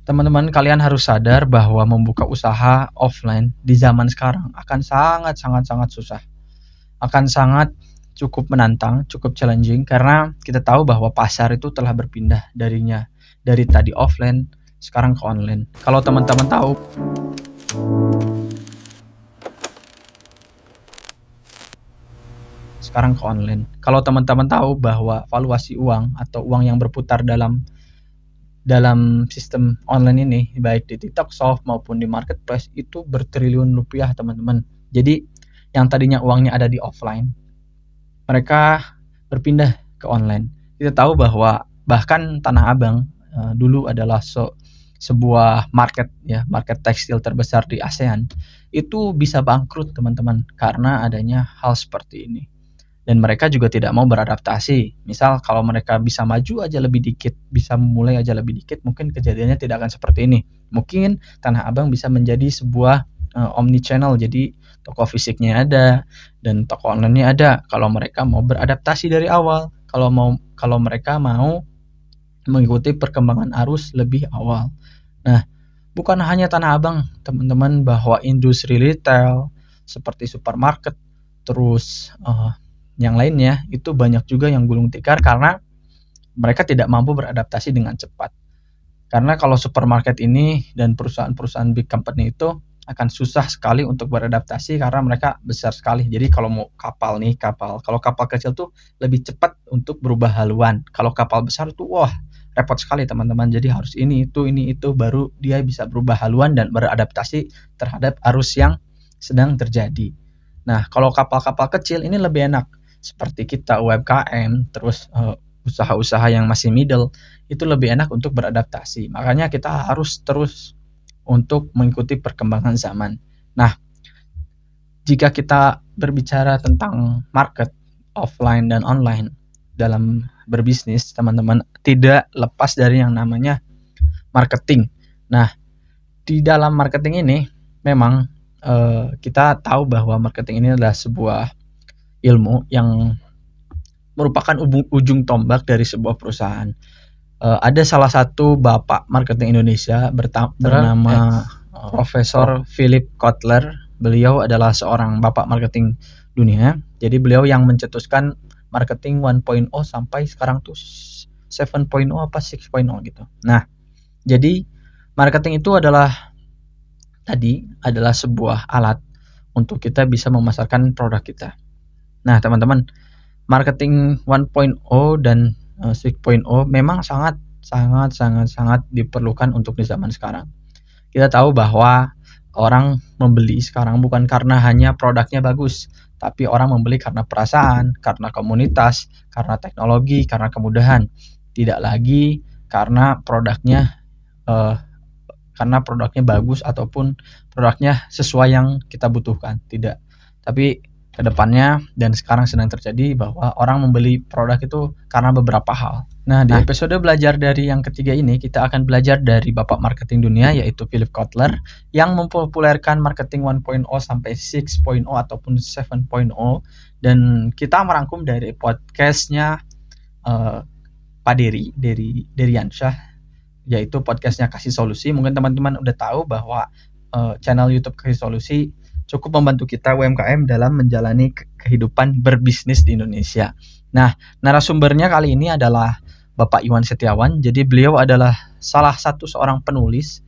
Teman-teman, kalian harus sadar bahwa membuka usaha offline di zaman sekarang akan sangat sangat sangat susah. Akan sangat cukup menantang, cukup challenging karena kita tahu bahwa pasar itu telah berpindah dari tadi offline sekarang ke online. Kalau teman-teman tahu sekarang ke online. Kalau teman-teman tahu bahwa valuasi uang atau uang yang berputar dalam sistem online ini, baik di TikTok Shop maupun di marketplace, itu bertriliun rupiah, teman-teman. Jadi yang tadinya uangnya ada di offline, mereka berpindah ke online. Kita tahu bahwa bahkan Tanah Abang dulu adalah sebuah market tekstil terbesar di ASEAN, itu bisa bangkrut, teman-teman, karena adanya hal seperti ini. Dan mereka juga tidak mau beradaptasi. Misal kalau mereka bisa maju aja lebih dikit, bisa mulai aja lebih dikit, mungkin kejadiannya tidak akan seperti ini. Mungkin Tanah Abang bisa menjadi sebuah omni channel, jadi toko fisiknya ada dan toko online-nya ada. Kalau mereka mau beradaptasi dari awal, kalau mereka mau mengikuti perkembangan arus lebih awal. Nah, bukan hanya Tanah Abang, teman-teman, bahwa industri retail seperti supermarket, terus yang lainnya itu banyak juga yang gulung tikar karena mereka tidak mampu beradaptasi dengan cepat. Karena kalau supermarket ini dan perusahaan-perusahaan big company itu akan susah sekali untuk beradaptasi karena mereka besar sekali. Jadi kalau mau kalau kapal kecil tuh lebih cepat untuk berubah haluan. Kalau kapal besar tuh wah, repot sekali, teman-teman. Jadi harus ini itu baru dia bisa berubah haluan dan beradaptasi terhadap arus yang sedang terjadi. Nah, kalau kapal-kapal kecil ini lebih enak. Seperti kita UMKM, terus usaha-usaha yang masih middle, itu lebih enak untuk beradaptasi. Makanya kita harus terus untuk mengikuti perkembangan zaman. Nah, jika kita berbicara tentang market offline dan online dalam berbisnis, teman-teman, tidak lepas dari yang namanya marketing. Nah, di dalam marketing ini memang kita tahu bahwa marketing ini adalah sebuah ilmu yang merupakan ujung tombak dari sebuah perusahaan. Ada salah satu bapak marketing Indonesia bernama Profesor Philip Kotler. Beliau adalah seorang bapak marketing dunia. Jadi beliau yang mencetuskan marketing 1.0 sampai sekarang tuh 7.0 apa 6.0 gitu. Nah, jadi marketing itu adalah sebuah alat untuk kita bisa memasarkan produk kita. Nah, teman-teman, marketing 1.0 dan 6.0 memang sangat diperlukan untuk di zaman sekarang. Kita tahu bahwa orang membeli sekarang bukan karena hanya produknya bagus, tapi orang membeli karena perasaan, karena komunitas, karena teknologi, karena kemudahan. Tidak lagi karena produknya bagus ataupun produknya sesuai yang kita butuhkan. Tidak. Tapi kedepannya dan sekarang sedang terjadi bahwa orang membeli produk itu karena beberapa hal. Nah, di episode belajar dari yang ketiga ini kita akan belajar dari bapak marketing dunia yaitu Philip Kotler yang mempopulerkan marketing 1.0 sampai 6.0 ataupun 7.0, dan kita merangkum dari podcastnya Pak Dery Yansyah, yaitu podcastnya Kasih Solusi. Mungkin teman-teman udah tahu bahwa channel YouTube Kasih Solusi cukup membantu kita UMKM dalam menjalani kehidupan berbisnis di Indonesia. Nah, narasumbernya kali ini adalah Bapak Iwan Setiawan. Jadi beliau adalah salah satu seorang penulis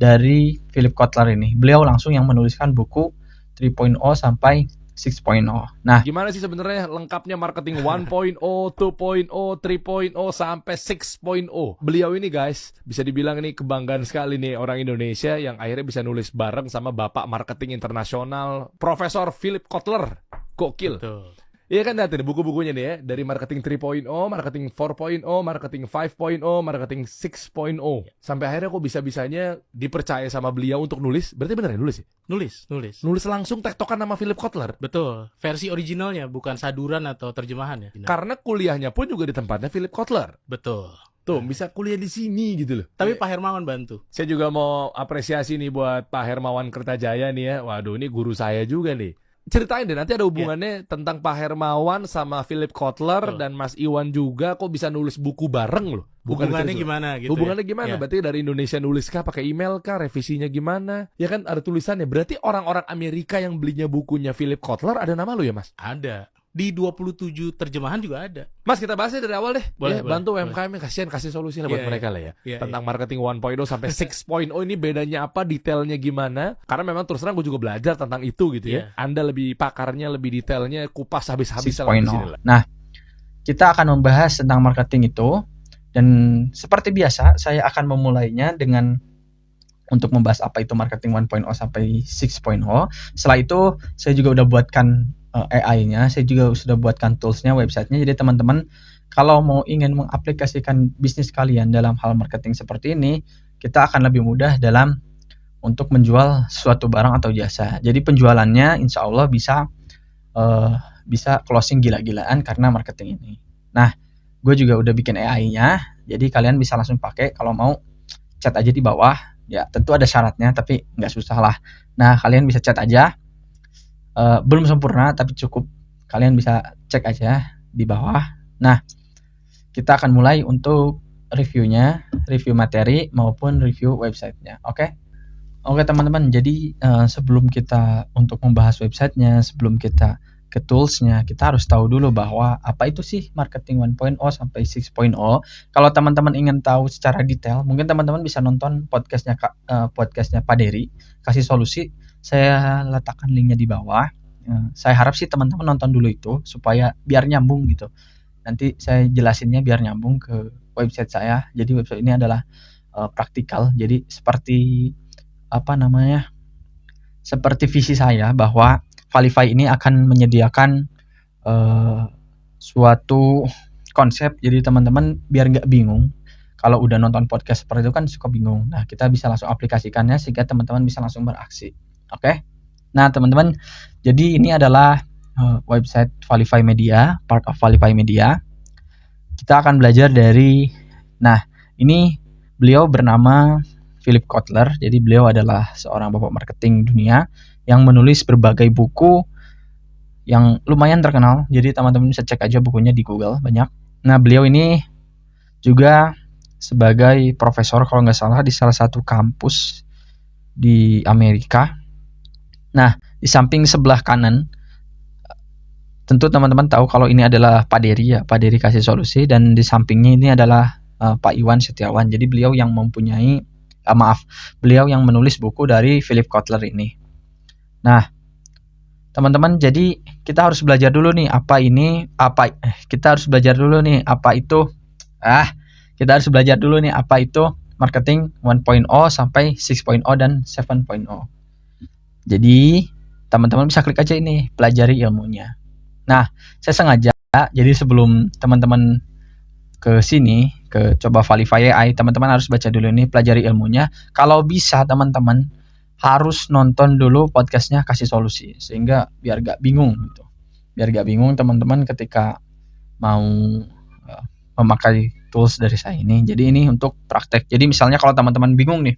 dari Philip Kotler ini. Beliau langsung yang menuliskan buku 3.0 sampai 6.0. Nah, gimana sih sebenarnya lengkapnya marketing 1.0, 2.0, 3.0 sampai 6.0? Beliau ini guys, bisa dibilang ini kebanggaan sekali nih orang Indonesia yang akhirnya bisa nulis bareng sama Bapak Marketing Internasional Profesor Philip Kotler. Gokil. Betul. Iya kan, lihat nih buku-bukunya nih ya, dari marketing 3.0, marketing 4.0, marketing 5.0, marketing 6.0. Sampai akhirnya kok bisa-bisanya dipercaya sama beliau untuk nulis. Berarti bener ya nulis ya? Nulis langsung tektokan nama Philip Kotler. Betul, versi originalnya, bukan saduran atau terjemahan ya. Karena kuliahnya pun juga di tempatnya Philip Kotler. Betul. Tuh, bisa kuliah di sini gitu loh. Tapi Pak Hermawan bantu. Saya juga mau apresiasi nih buat Pak Hermawan Kertajaya nih ya. Waduh, ini guru saya juga nih. ceritain deh, nanti ada hubungannya tentang Pak Hermawan sama Philip Kotler dan Mas Iwan juga kok bisa nulis buku bareng loh. Hubungannya gimana gitu? Hubungannya gimana? Berarti dari Indonesia nulis kah, pakai email kah, revisinya gimana? Ya kan ada tulisannya. Berarti orang-orang Amerika yang belinya bukunya Philip Kotler ada nama lu ya, Mas? Ada. Di 27 terjemahan juga ada. Mas, kita bahasnya dari awal deh. Boleh, bantu boleh. UMKM kasihan, kasih solusi lah buat mereka lah ya. Tentang marketing 1.0 sampai 6.0 ini bedanya apa, detailnya gimana? Karena memang terus terang gue juga belajar tentang itu gitu ya. Anda lebih pakarnya, lebih detailnya, kupas habis-habis lah di sini lah. Nah, kita akan membahas tentang marketing itu, dan seperti biasa saya akan memulainya dengan untuk membahas apa itu marketing 1.0 sampai 6.0. Setelah itu saya juga udah buatkan AI-nya, saya juga sudah buatkan tools-nya, website-nya. Jadi teman-teman kalau mau ingin mengaplikasikan bisnis kalian dalam hal marketing seperti ini, kita akan lebih mudah dalam untuk menjual suatu barang atau jasa. Jadi penjualannya insya Allah bisa closing gila-gilaan karena marketing ini. Nah, gue juga udah bikin AI-nya, jadi kalian bisa langsung pakai. Kalau mau chat aja di bawah, ya tentu ada syaratnya tapi nggak susah lah. Nah, kalian bisa chat aja. Belum sempurna tapi cukup, kalian bisa cek aja di bawah. Nah, kita akan mulai untuk reviewnya, review materi maupun review websitenya. Oke teman-teman, jadi sebelum kita untuk membahas websitenya, sebelum kita ke toolsnya, kita harus tahu dulu bahwa apa itu sih marketing 1.0 sampai 6.0. Kalau teman-teman ingin tahu secara detail, mungkin teman-teman bisa nonton podcastnya Pak Dery, kasih solusi. Saya letakkan linknya di bawah. Saya harap sih teman-teman nonton dulu itu supaya biar nyambung gitu. Nanti saya jelasinnya biar nyambung ke website saya. Jadi website ini adalah praktikal. Jadi seperti seperti visi saya bahwa Valify ini akan menyediakan suatu konsep. Jadi teman-teman biar nggak bingung. Kalau udah nonton podcast seperti itu kan suka bingung. Nah, kita bisa langsung aplikasikannya sehingga teman-teman bisa langsung beraksi. Oke? Nah, teman-teman, jadi ini adalah website Valify Media, part of Valify Media. Kita akan belajar dari, ini beliau bernama Philip Kotler. Jadi beliau adalah seorang bapak marketing dunia yang menulis berbagai buku yang lumayan terkenal. Jadi teman-teman bisa cek aja bukunya di Google, banyak. Nah, beliau ini juga sebagai profesor kalau nggak salah di salah satu kampus di Amerika. Nah, di samping sebelah kanan, tentu teman-teman tahu kalau ini adalah Pak Dery ya, Pak Dery kasih solusi, dan di sampingnya ini adalah Pak Iwan Setiawan. Jadi beliau yang mempunyai, beliau yang menulis buku dari Philip Kotler ini. Nah, teman-teman, jadi kita harus belajar dulu nih kita harus belajar dulu nih apa itu marketing 1.0 sampai 6.0 dan 7.0. Jadi teman-teman bisa klik aja ini, pelajari ilmunya. Nah, saya sengaja, jadi sebelum teman-teman ke sini, ke coba Valify AI, teman-teman harus baca dulu ini, pelajari ilmunya. Kalau bisa teman-teman harus nonton dulu podcastnya kasih solusi, sehingga biar gak bingung gitu. Biar gak bingung teman-teman ketika mau memakai tools dari saya ini. Jadi ini untuk praktek. Jadi misalnya kalau teman-teman bingung nih,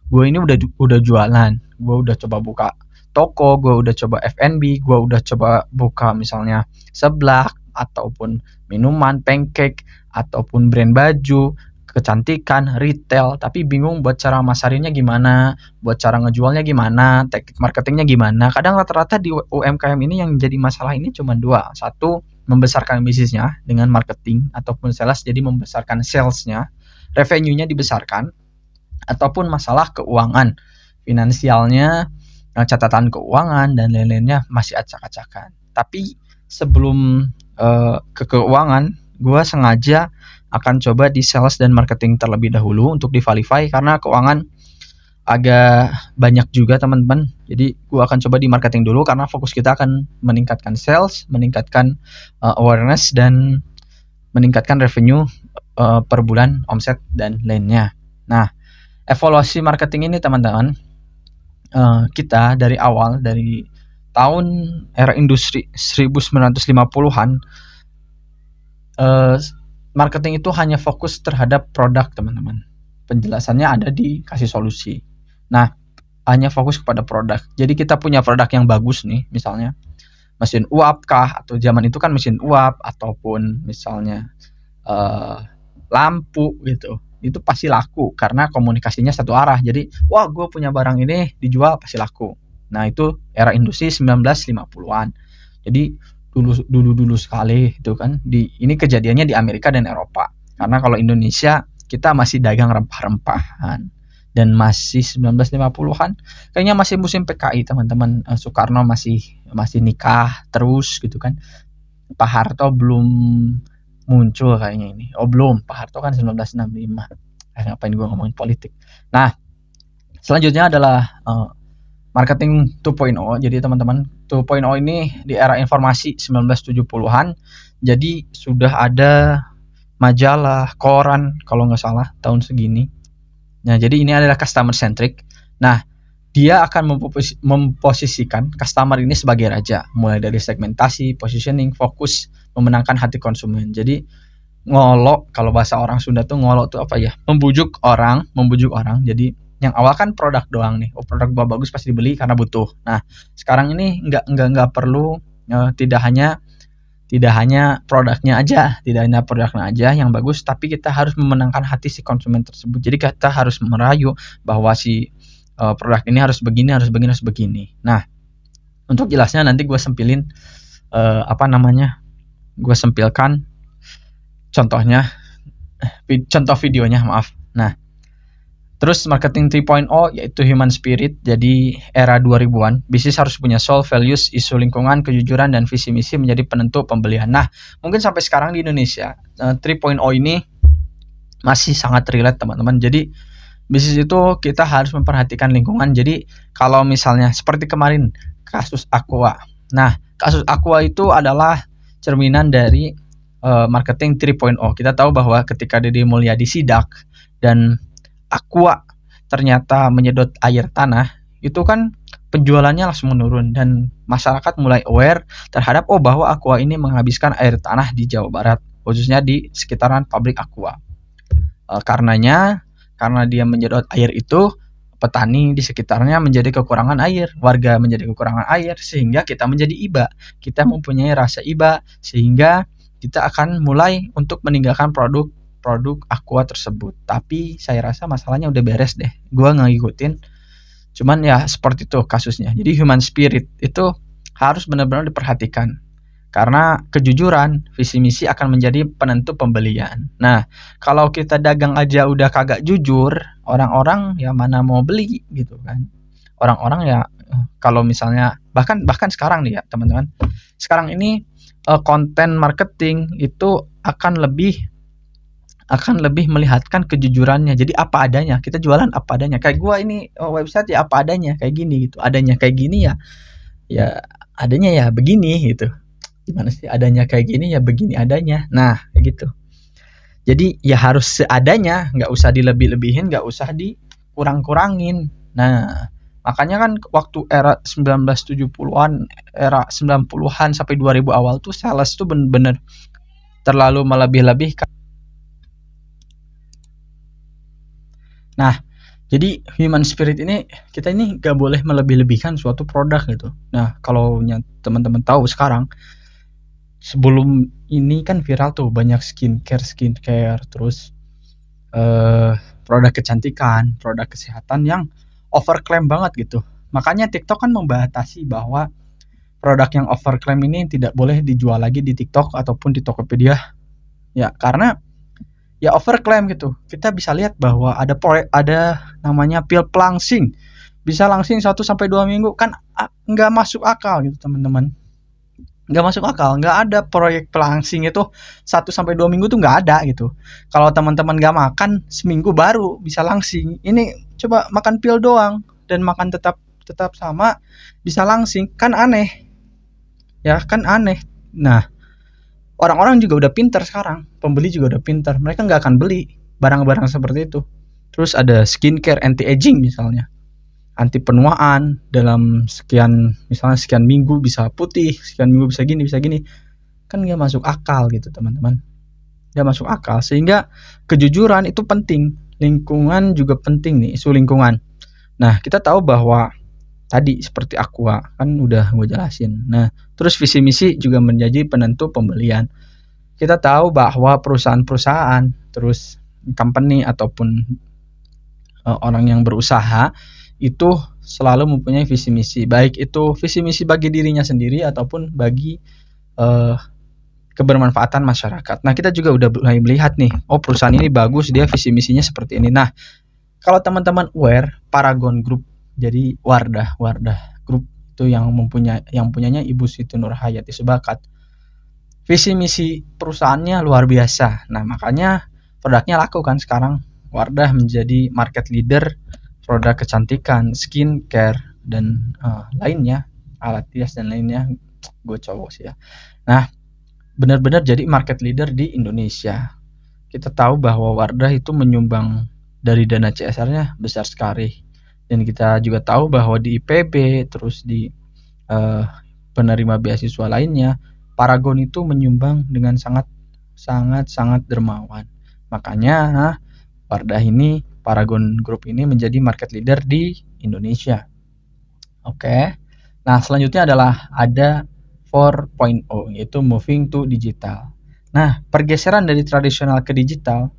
gue ini udah jualan, gue udah coba buka toko, gue udah coba F&B, gue udah coba buka misalnya seblak ataupun minuman, pancake ataupun brand baju, kecantikan, retail, tapi bingung buat cara masarinnya gimana, buat cara ngejualnya gimana, teknik marketingnya gimana. Kadang rata-rata di UMKM ini yang jadi masalah ini cuma dua. Satu, membesarkan bisnisnya dengan marketing ataupun sales, jadi membesarkan salesnya, revenue-nya dibesarkan, ataupun masalah keuangan, finansialnya, catatan keuangan dan lain-lainnya masih acak-acakan. Tapi sebelum ke keuangan, gue sengaja akan coba di sales dan marketing terlebih dahulu untuk di Valify, karena keuangan agak banyak juga teman-teman. Jadi gue akan coba di marketing dulu karena fokus kita akan meningkatkan sales, meningkatkan awareness, dan meningkatkan revenue per bulan, omset dan lainnya. Nah, evaluasi marketing ini teman-teman, kita dari awal, dari tahun era industri 1950-an, marketing itu hanya fokus terhadap produk teman-teman. Penjelasannya ada di kasih solusi. Nah, hanya fokus kepada produk. Jadi kita punya produk yang bagus nih, misalnya mesin uap kah, atau zaman itu kan mesin uap, ataupun misalnya lampu gitu, itu pasti laku karena komunikasinya satu arah. Jadi wah, gue punya barang ini dijual pasti laku. Nah, itu era industri 1950-an. Jadi dulu sekali itu kan, ini kejadiannya di Amerika dan Eropa. Karena kalau Indonesia kita masih dagang rempah-rempahan, dan masih 1950-an kayaknya masih musim PKI, teman-teman. Soekarno masih nikah terus gitu kan. Pak Harto belum muncul kayaknya ini. Oh, belum. Pak Harto kan 1965. Ngapain gue ngomongin politik. Nah, selanjutnya adalah marketing 2.0. Jadi teman-teman, 2.0 ini di era informasi 1970-an. Jadi sudah ada majalah, koran kalau nggak salah tahun segini. Nah, jadi ini adalah customer centric. Nah, dia akan memposisikan customer ini sebagai raja, mulai dari segmentasi, positioning, fokus, memenangkan hati konsumen. Jadi ngolok, kalau bahasa orang Sunda tuh ngolok tuh apa ya? Membujuk orang. Jadi yang awal kan produk doang nih. Oh, produk gua bagus pasti dibeli karena butuh. Nah, sekarang ini nggak perlu, tidak hanya produknya aja yang bagus, tapi kita harus memenangkan hati si konsumen tersebut. Jadi kita harus merayu bahwa si produk ini harus begini. Nah, untuk jelasnya nanti gue sempilin gue sempilkan contoh videonya, maaf. Nah, terus marketing 3.0 yaitu human spirit. Jadi era 2000-an, bisnis harus punya soul, values, isu lingkungan, kejujuran, dan visi misi menjadi penentu pembelian. Nah, mungkin sampai sekarang di Indonesia 3.0 ini masih sangat relate, teman-teman. Jadi bisnis itu kita harus memperhatikan lingkungan. Jadi kalau misalnya seperti kemarin kasus Aqua. Nah, kasus Aqua itu adalah cerminan dari marketing 3.0. Kita tahu bahwa ketika Deddy Mulyadi sidak dan Aqua ternyata menyedot air tanah, itu kan penjualannya langsung menurun dan masyarakat mulai aware terhadap bahwa Aqua ini menghabiskan air tanah di Jawa Barat, khususnya di sekitaran pabrik Aqua. Karena dia menyedot air itu, petani di sekitarnya menjadi kekurangan air, warga menjadi kekurangan air, sehingga kita menjadi iba. Kita mempunyai rasa iba, sehingga kita akan mulai untuk meninggalkan produk Aqua tersebut. Tapi saya rasa masalahnya udah beres deh. Gua ngikutin. Cuman ya seperti itu kasusnya. Jadi human spirit itu harus benar-benar diperhatikan. Karena kejujuran, visi misi akan menjadi penentu pembelian. Nah, kalau kita dagang aja udah kagak jujur, orang-orang ya mana mau beli gitu kan. Orang-orang ya kalau misalnya bahkan sekarang nih ya, teman-teman. Sekarang ini konten marketing itu akan lebih melihatkan kejujurannya. Jadi apa adanya, kita jualan apa adanya. Kayak gua ini website ya apa adanya, kayak gini gitu. Adanya kayak gini ya adanya ya begini gitu. Gimana sih, adanya kayak gini ya begini adanya. Nah, kayak gitu. Jadi ya harus seadanya, nggak usah dilebih-lebihin, nggak usah dikurang-kurangin. Nah, makanya kan waktu era 1970-an, era 90-an sampai 2000 awal tuh sales tuh bener-bener terlalu melebih-lebihkan. Nah, jadi human spirit ini, kita ini nggak boleh melebih-lebihkan suatu produk gitu. Nah, kalau teman-teman tahu sekarang, sebelum ini kan viral tuh banyak skincare, terus produk kecantikan, produk kesehatan yang overclaim banget gitu. Makanya TikTok kan membatasi bahwa produk yang overclaim ini tidak boleh dijual lagi di TikTok ataupun di Tokopedia. Ya, karena ya overclaim gitu. Kita bisa lihat bahwa ada namanya pil pelangsing. Bisa langsing 1 sampai 2 minggu, kan nggak masuk akal gitu, teman-teman. Nggak masuk akal, nggak ada proyek pelangsing itu 1 sampai 2 minggu tuh nggak ada gitu. Kalau teman-teman nggak makan seminggu baru bisa langsing. Ini coba makan pil doang dan makan tetap sama bisa langsing, kan aneh. Ya kan aneh. Nah, orang-orang juga udah pintar sekarang, pembeli juga udah pintar. Mereka nggak akan beli barang-barang seperti itu. Terus ada skincare anti-aging misalnya. Anti penuaan dalam sekian minggu bisa putih, sekian minggu bisa gini, kan nggak masuk akal gitu, teman-teman. Nggak masuk akal. Sehingga kejujuran itu penting, lingkungan juga penting nih, isu lingkungan. Nah, kita tahu bahwa tadi seperti Aqua kan udah gue jelasin. Nah, terus visi misi juga menjadi penentu pembelian. Kita tahu bahwa perusahaan-perusahaan, terus company ataupun orang yang berusaha itu selalu mempunyai visi misi, baik itu visi misi bagi dirinya sendiri ataupun bagi kebermanfaatan masyarakat. Nah, kita juga udah mulai melihat nih, oh perusahaan ini bagus, dia visi misinya seperti ini. Nah, kalau teman-teman aware, Paragon Group, jadi Wardah Group itu yang punyanya Ibu Siti Nurhayati Sebakat. Visi misi perusahaannya luar biasa. Nah, makanya produknya laku kan sekarang. Wardah menjadi market leader produk kecantikan, skincare dan lainnya, alat hias dan lainnya. Gue cowok sih ya. Nah, benar-benar jadi market leader di Indonesia. Kita tahu bahwa Wardah itu menyumbang dari dana CSR-nya besar sekali. Dan kita juga tahu bahwa di IPB, terus di penerima beasiswa lainnya, Paragon itu menyumbang dengan sangat dermawan. Makanya Wardah ini, Paragon Group ini menjadi market leader di Indonesia. Oke. Nah, selanjutnya adalah ada 4.0, yaitu moving to digital. Nah, pergeseran dari tradisional ke digital,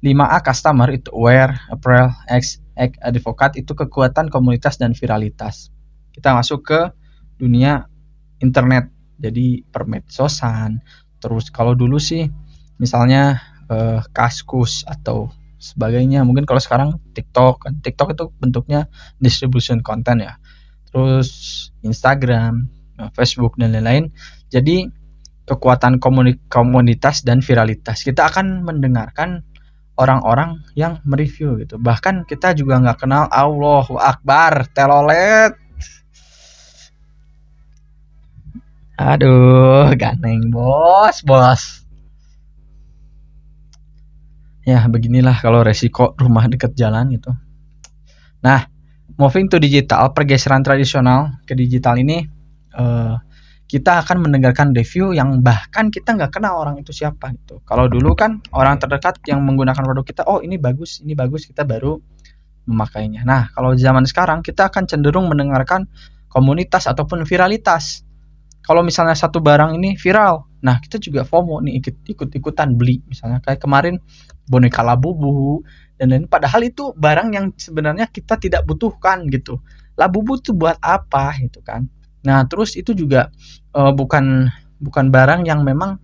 5A customer itu aware, apparel, act, advocate itu kekuatan komunitas dan viralitas. Kita masuk ke dunia internet, jadi permedsosan. Terus kalau dulu sih misalnya Kaskus atau sebagainya, mungkin kalau sekarang TikTok kan, TikTok itu bentuknya distribution content ya. Terus Instagram, Facebook dan lain-lain. Jadi kekuatan komunitas dan viralitas. Kita akan mendengarkan orang-orang yang mereview gitu. Bahkan kita juga nggak kenal, Allahu Akbar, telolet. Aduh, ganeng bos. Ya beginilah kalau resiko rumah dekat jalan gitu. Nah, moving to digital, pergeseran tradisional ke digital ini, kita akan mendengarkan review yang bahkan kita nggak kenal orang itu siapa gitu. Kalau dulu kan orang terdekat yang menggunakan produk kita, oh ini bagus, kita baru memakainya. Nah, kalau zaman sekarang kita akan cenderung mendengarkan komunitas ataupun viralitas. Kalau misalnya satu barang ini viral, nah kita juga FOMO nih, ikut-ikutan beli. Misalnya kayak kemarin boneka Labubu dan lain, padahal itu barang yang sebenarnya kita tidak butuhkan gitu. Labubu tuh buat apa gitu kan. Nah, terus itu juga bukan barang yang memang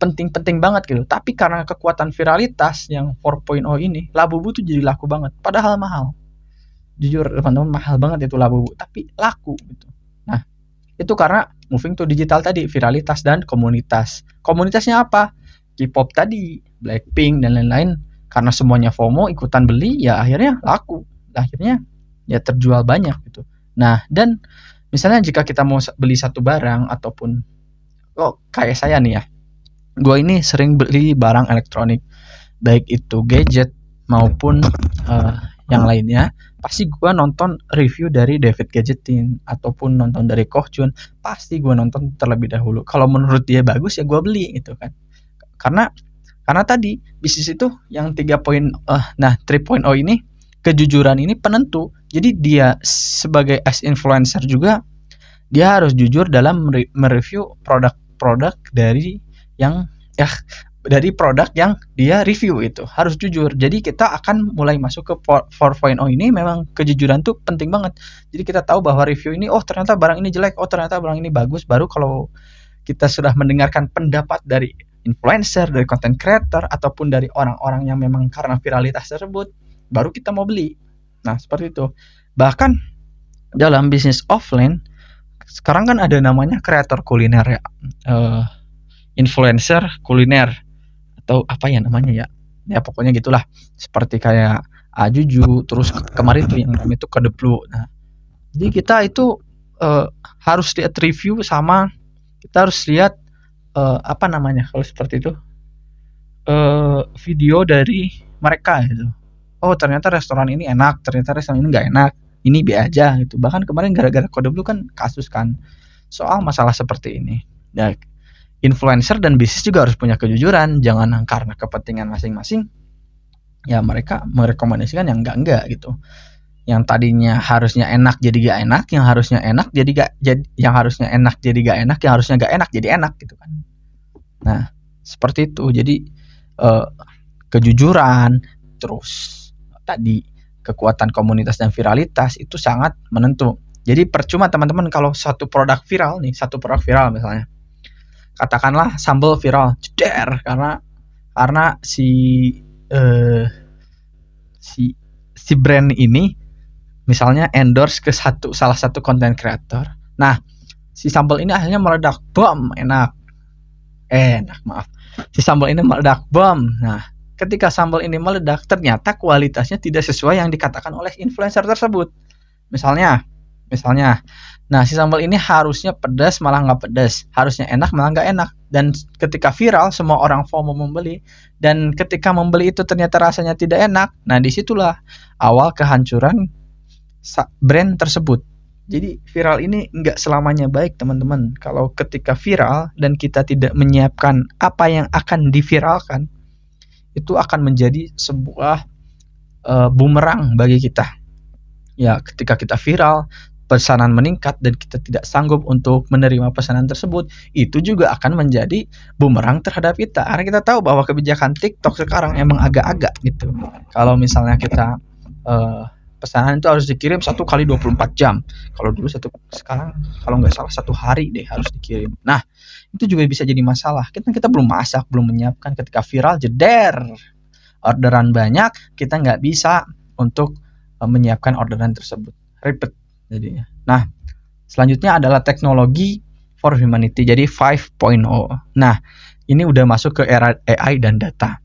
penting-penting banget gitu. Tapi karena kekuatan viralitas yang 4.0 ini, Labubu tuh jadi laku banget. Padahal mahal. Jujur teman-teman, mahal banget itu Labubu, tapi laku gitu. Nah, itu karena moving to digital tadi, viralitas dan komunitas. Komunitasnya apa? K-pop tadi, Blackpink dan lain-lain. Karena semuanya FOMO ikutan beli, ya akhirnya laku. Akhirnya ya terjual banyak gitu. Nah, dan misalnya jika kita mau beli satu barang ataupun kayak saya nih ya. Gue ini sering beli barang elektronik, baik itu gadget maupun yang lainnya. Pasti gue nonton review dari David Gadgetin ataupun nonton dari Koh Chun, pasti gue nonton terlebih dahulu. Kalau menurut dia bagus ya gue beli gitu kan. Karena tadi bisnis itu yang 3.0 ini, kejujuran ini penentu. Jadi dia sebagai as influencer juga dia harus jujur dalam mereview produk dari produk yang dia review, itu harus jujur. Jadi kita akan mulai masuk ke 4.0 ini, memang kejujuran tuh penting banget. Jadi kita tahu bahwa review ini, oh ternyata barang ini jelek, oh ternyata barang ini bagus. Baru kalau kita sudah mendengarkan pendapat dari influencer, dari content creator, ataupun dari orang-orang yang memang karena viralitas tersebut, baru kita mau beli. Nah seperti itu. Bahkan dalam bisnis offline sekarang kan ada namanya kreator kuliner ya, influencer kuliner atau apa ya namanya ya pokoknya gitulah, seperti kayak Ajuju, terus kemarin tuh yang namanya itu Kedeplu. Nah jadi kita itu harus lihat review, sama kita harus lihat apa namanya kalau seperti itu, video dari mereka gitu. Oh ternyata restoran ini enak, ternyata restoran ini nggak enak, ini B aja gitu. Bahkan kemarin gara-gara Kodeblu kan kasus kan soal masalah seperti ini. Nah, influencer dan bisnis juga harus punya kejujuran, jangan karena kepentingan masing-masing ya mereka merekomendasikan yang enggak gitu. Yang tadinya harusnya enak jadi gak enak, yang harusnya enak jadi gak jadi, yang harusnya enak jadi gak enak, yang harusnya gak enak jadi enak gitu kan. Nah, seperti itu. Jadi kejujuran, terus tadi kekuatan komunitas dan viralitas itu sangat menentu. Jadi percuma teman-teman kalau satu produk viral misalnya. Katakanlah sambal viral, jeder, karena si brand ini misalnya endorse ke salah satu content creator. Nah, si sambal ini akhirnya meledak, bom, enak, maaf. Si sambal ini meledak, bom. Nah, ketika sambal ini meledak, ternyata kualitasnya tidak sesuai yang dikatakan oleh influencer tersebut. Misalnya, nah si sambal ini harusnya pedas malah nggak pedas, harusnya enak malah nggak enak. Dan ketika viral, semua orang FOMO membeli. Dan ketika membeli itu ternyata rasanya tidak enak. Nah, disitulah awal kehancuran brand tersebut. Jadi viral ini nggak selamanya baik teman-teman. Kalau ketika viral dan kita tidak menyiapkan apa yang akan diviralkan, itu akan menjadi sebuah bumerang bagi kita. Ya, ketika kita viral, pesanan meningkat dan kita tidak sanggup untuk menerima pesanan tersebut, itu juga akan menjadi bumerang terhadap kita. Karena kita tahu bahwa kebijakan TikTok sekarang emang agak-agak gitu. Kalau misalnya kita pesanan itu harus dikirim 1 kali 24 jam. Kalau dulu sekarang kalau nggak salah 1 hari deh harus dikirim. Nah, itu juga bisa jadi masalah. Kita belum masak, belum menyiapkan, ketika viral jeder. Orderan banyak, kita nggak bisa untuk menyiapkan orderan tersebut. Ribet jadinya. Nah, selanjutnya adalah teknologi for humanity. Jadi 5.0. Nah, ini udah masuk ke era AI dan data.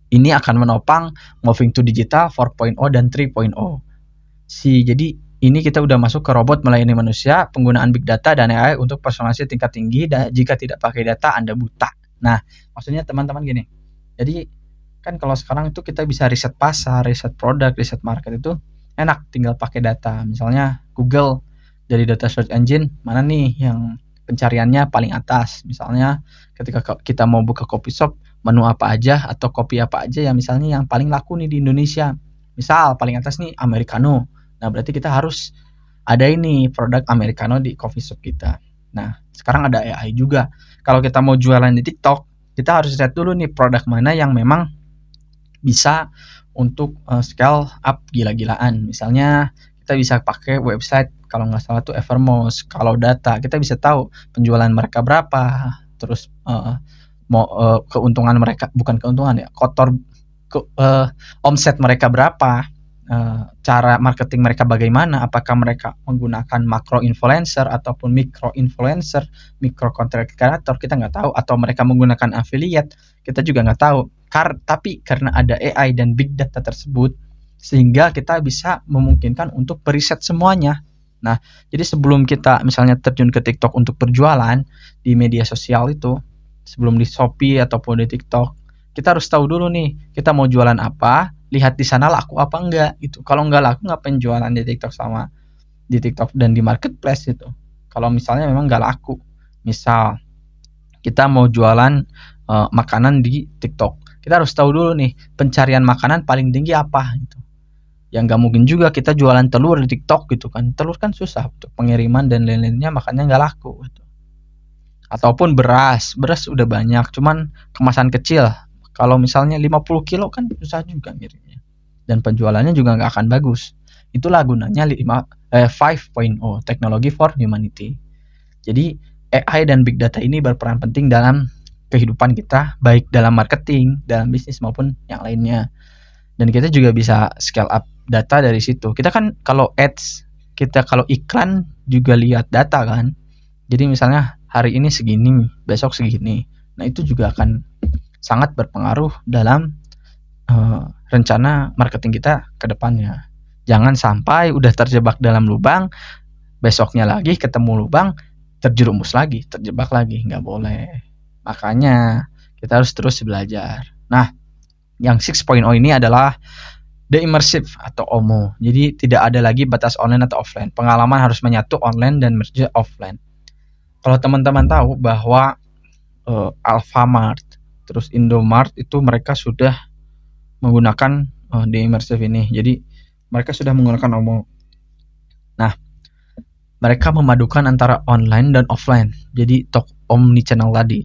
Ini akan menopang moving to digital 4.0 dan 3.0. Jadi ini kita udah masuk ke robot melayani manusia, penggunaan big data dan AI untuk personalisasi tingkat tinggi, dan jika tidak pakai data Anda buta. Nah, maksudnya teman-teman gini. Jadi kan kalau sekarang itu kita bisa riset pasar, riset produk, riset market itu enak, tinggal pakai data. Misalnya Google, dari data search engine mana nih yang pencariannya paling atas. Misalnya ketika kita mau buka coffee shop, menu apa aja atau kopi apa aja yang misalnya yang paling laku nih di Indonesia. Misal paling atas nih americano. Nah, berarti kita harus ada ini produk americano di coffee shop kita. Nah, sekarang ada AI juga. Kalau kita mau jualan di TikTok, kita harus lihat dulu nih produk mana yang memang bisa untuk scale up gila-gilaan. Misalnya kita bisa pakai website, kalau nggak salah tuh Evermost. Kalau data kita bisa tahu penjualan mereka berapa, terus keuntungan mereka, bukan keuntungan ya, omset mereka berapa, cara marketing mereka bagaimana, apakah mereka menggunakan makro influencer ataupun mikro influencer, mikro content creator, kita nggak tahu, atau mereka menggunakan affiliate, kita juga nggak tahu. Tapi karena ada AI dan big data tersebut, sehingga kita bisa memungkinkan untuk beriset semuanya. Nah, jadi sebelum kita misalnya terjun ke TikTok untuk berjualan di media sosial itu, sebelum di Shopee ataupun di TikTok, kita harus tahu dulu nih, kita mau jualan apa, lihat di sana laku apa enggak gitu. Kalau enggak laku, ngapain jualan di TikTok dan di marketplace itu. Kalau misalnya memang enggak laku, misal kita mau jualan makanan di TikTok, kita harus tahu dulu nih, pencarian makanan paling tinggi apa gitu. Yang nggak mungkin juga kita jualan telur di TikTok gitu kan. Telur kan susah untuk pengiriman dan lain-lainnya, makanya nggak laku gitu. Ataupun beras udah banyak, cuman kemasan kecil. Kalau misalnya 50 kilo kan susah juga ngirimnya, dan penjualannya juga nggak akan bagus. Itulah gunanya 5.0, teknologi for humanity. Jadi AI dan big data ini berperan penting dalam kehidupan kita, baik dalam marketing, dalam bisnis maupun yang lainnya. Dan kita juga bisa scale up data dari situ. Kita kan kalau ads, kita kalau iklan juga lihat data kan. Jadi misalnya hari ini segini, besok segini. Nah, itu juga akan sangat berpengaruh dalam rencana marketing kita ke depannya. Jangan sampai udah terjebak dalam lubang, besoknya lagi ketemu lubang, terjerumus lagi, terjebak lagi, nggak boleh. Makanya kita harus terus belajar. Nah, yang 6.0 ini adalah the immersive atau OMO. Jadi tidak ada lagi batas online atau offline. Pengalaman harus menyatu online dan merge offline. Kalau teman-teman tahu bahwa Alfamart, terus Indomart itu mereka sudah menggunakan the immersive ini. Jadi Mereka sudah menggunakan OMO. Nah, mereka memadukan antara online dan offline. Jadi omni channel tadi.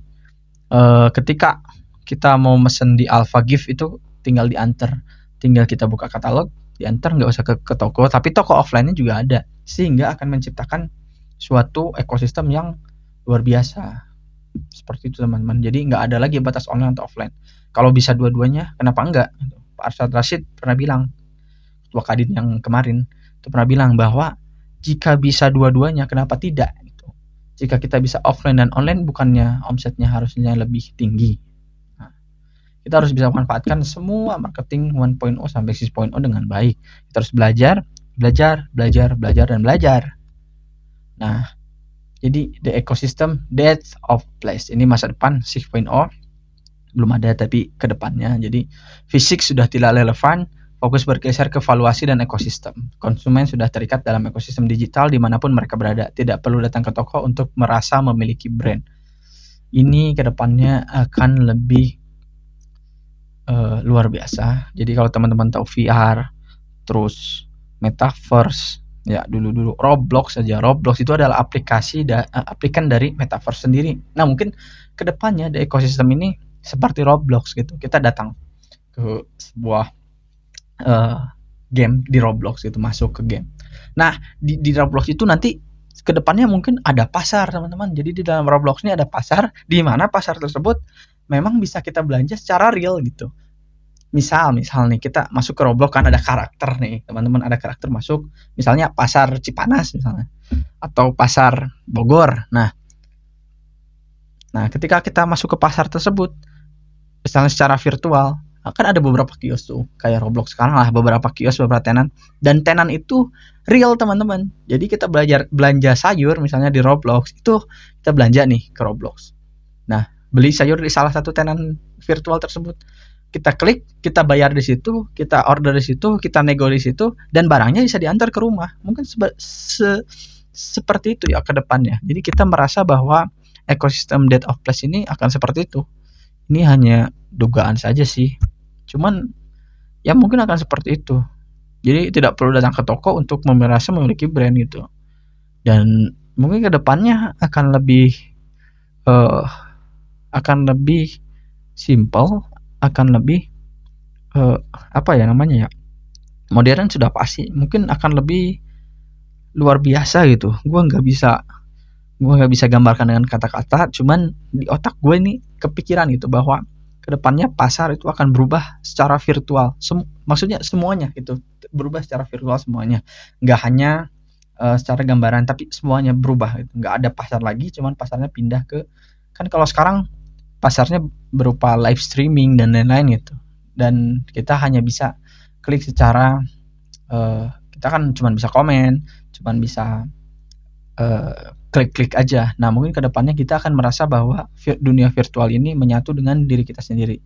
Ketika kita mau mesen di Alpha Gift itu tinggal diantar, tinggal kita buka katalog, diantar, nggak usah ke toko, tapi toko offline-nya juga ada, sehingga akan menciptakan suatu ekosistem yang luar biasa. Seperti itu teman-teman. Jadi nggak ada lagi batas online atau offline. Kalau bisa dua-duanya, kenapa enggak? Pak Arsyad Rashid pernah bilang, ketua Kadin yang kemarin itu pernah bilang bahwa jika bisa dua-duanya, kenapa tidak? Gitu. Jika kita bisa offline dan online, bukannya omsetnya harusnya lebih tinggi. Nah, kita harus bisa memanfaatkan semua marketing 1.0 sampai 6.0 dengan baik. Kita harus belajar, dan belajar. Nah, jadi the ecosystem depth of place ini masa depan 6.0 belum ada, tapi ke depannya. Jadi fisik sudah tidak relevan, fokus bergeser ke valuasi dan ekosistem. Konsumen sudah terikat dalam ekosistem digital dimanapun mereka berada. Tidak perlu datang ke toko untuk merasa memiliki brand. Ini ke depannya akan lebih luar biasa. Jadi kalau teman-teman tahu VR, terus Metaverse, ya dulu Roblox saja. Roblox itu adalah aplikan dari Metaverse sendiri. Nah, mungkin ke depannya di ekosistem ini seperti Roblox gitu. Kita datang ke sebuah game di Roblox gitu, masuk ke game. Nah, di Roblox itu nanti ke depannya mungkin ada pasar, teman-teman. Jadi di dalam Roblox ini ada pasar, di mana pasar tersebut memang bisa kita belanja secara real gitu. Misal nih kita masuk ke Roblox, kan ada karakter nih, teman-teman, ada karakter masuk, misalnya pasar Cipanas misalnya, atau pasar Bogor. Nah, ketika kita masuk ke pasar tersebut, misalnya secara virtual, kan ada beberapa kios tuh, kayak Roblox sekarang lah, beberapa kios, beberapa tenan, dan tenan itu real, teman-teman. Jadi kita belanja sayur misalnya di Roblox, itu kita belanja nih ke Roblox. Nah, beli sayur di salah satu tenan virtual tersebut, kita klik, kita bayar di situ, kita order di situ, kita nego di situ, dan barangnya bisa diantar ke rumah. Mungkin seperti itu ya ke depannya. Jadi kita merasa bahwa ekosistem Dead of Place ini akan seperti itu. Ini hanya dugaan saja sih. Cuman ya mungkin akan seperti itu. Jadi tidak perlu datang ke toko untuk merasa memiliki brand gitu. Dan mungkin ke depannya akan lebih simple, akan lebih modern sudah pasti, mungkin akan lebih luar biasa gitu. Gue nggak bisa gambarkan dengan kata-kata, cuman di otak gue ini kepikiran gitu bahwa kedepannya pasar itu akan berubah secara virtual. Maksudnya semuanya gitu berubah secara virtual semuanya, nggak hanya secara gambaran, tapi semuanya berubah gitu. Nggak ada pasar lagi, cuman pasarnya pindah ke, kan kalau sekarang pasarnya berupa live streaming dan lain-lain gitu, dan kita hanya bisa klik secara kita kan cuma bisa komen, cuma bisa klik-klik aja. Nah, mungkin kedepannya kita akan merasa bahwa dunia virtual ini menyatu dengan diri kita sendiri,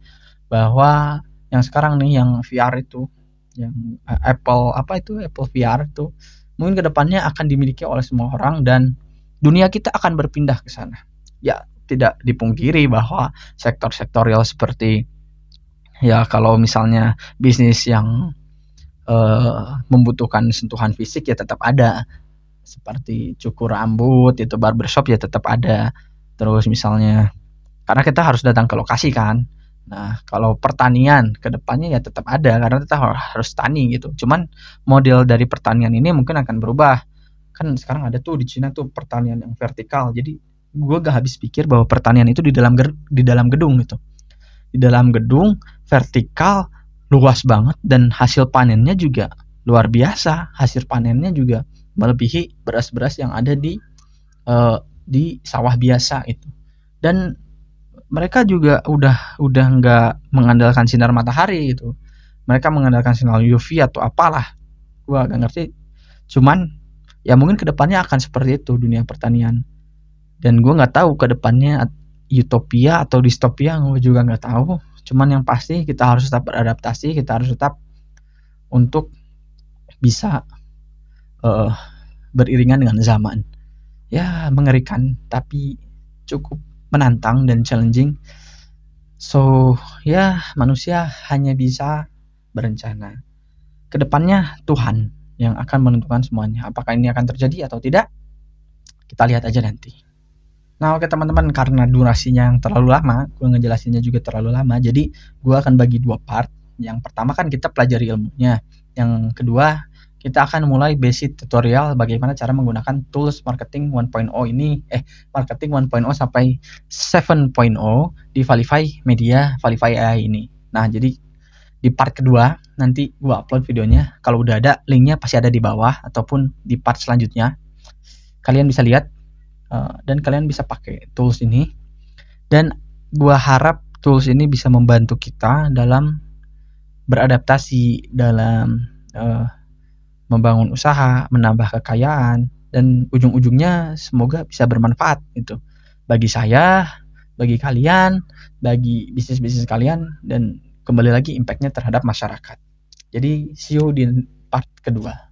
bahwa yang sekarang nih yang VR itu, yang Apple VR itu, mungkin kedepannya akan dimiliki oleh semua orang dan dunia kita akan berpindah ke sana. Ya, tidak dipungkiri bahwa sektor-sektor real seperti, ya kalau misalnya bisnis yang membutuhkan sentuhan fisik ya tetap ada, seperti cukur rambut itu, barbershop ya tetap ada. Terus misalnya karena kita harus datang ke lokasi kan. Nah, kalau pertanian ke depannya ya tetap ada karena kita harus tani gitu. Cuman model dari pertanian ini mungkin akan berubah. Kan sekarang ada tuh di Cina tuh pertanian yang vertikal. Jadi gue gak habis pikir bahwa pertanian itu di dalam gedung gitu. Di dalam gedung vertikal luas banget dan hasil panennya juga luar biasa. Hasil panennya juga melebihi beras-beras yang ada di sawah biasa itu. Dan mereka juga udah nggak mengandalkan sinar matahari gitu. Mereka mengandalkan sinar UV atau apalah. Gua gak ngerti. Cuman ya mungkin kedepannya akan seperti itu dunia pertanian. Dan gue nggak tahu kedepannya utopia atau distopia, gue juga nggak tahu. Cuman yang pasti kita harus tetap beradaptasi, kita harus tetap untuk bisa beriringan dengan zaman. Ya mengerikan tapi cukup menantang dan challenging. So ya manusia hanya bisa berencana. kedepannya Tuhan yang akan menentukan semuanya. Apakah ini akan terjadi atau tidak? Kita lihat aja nanti. Nah oke teman-teman, karena durasinya yang terlalu lama, gue ngejelasinnya juga terlalu lama, jadi gue akan bagi 2 part. Yang pertama kan kita pelajari ilmunya, yang kedua kita akan mulai basic tutorial bagaimana cara menggunakan tools marketing 1.0 ini, marketing 1.0 sampai 7.0 di Valify Media, Valify AI ini. Nah jadi di part kedua nanti gue upload videonya, kalau udah ada linknya pasti ada di bawah ataupun di part selanjutnya. Kalian bisa lihat dan kalian bisa pakai tools ini, dan gua harap tools ini bisa membantu kita dalam beradaptasi, dalam membangun usaha, menambah kekayaan, dan ujung-ujungnya semoga bisa bermanfaat gitu bagi saya, bagi kalian, bagi bisnis-bisnis kalian, dan kembali lagi impactnya terhadap masyarakat. Jadi see you di part kedua.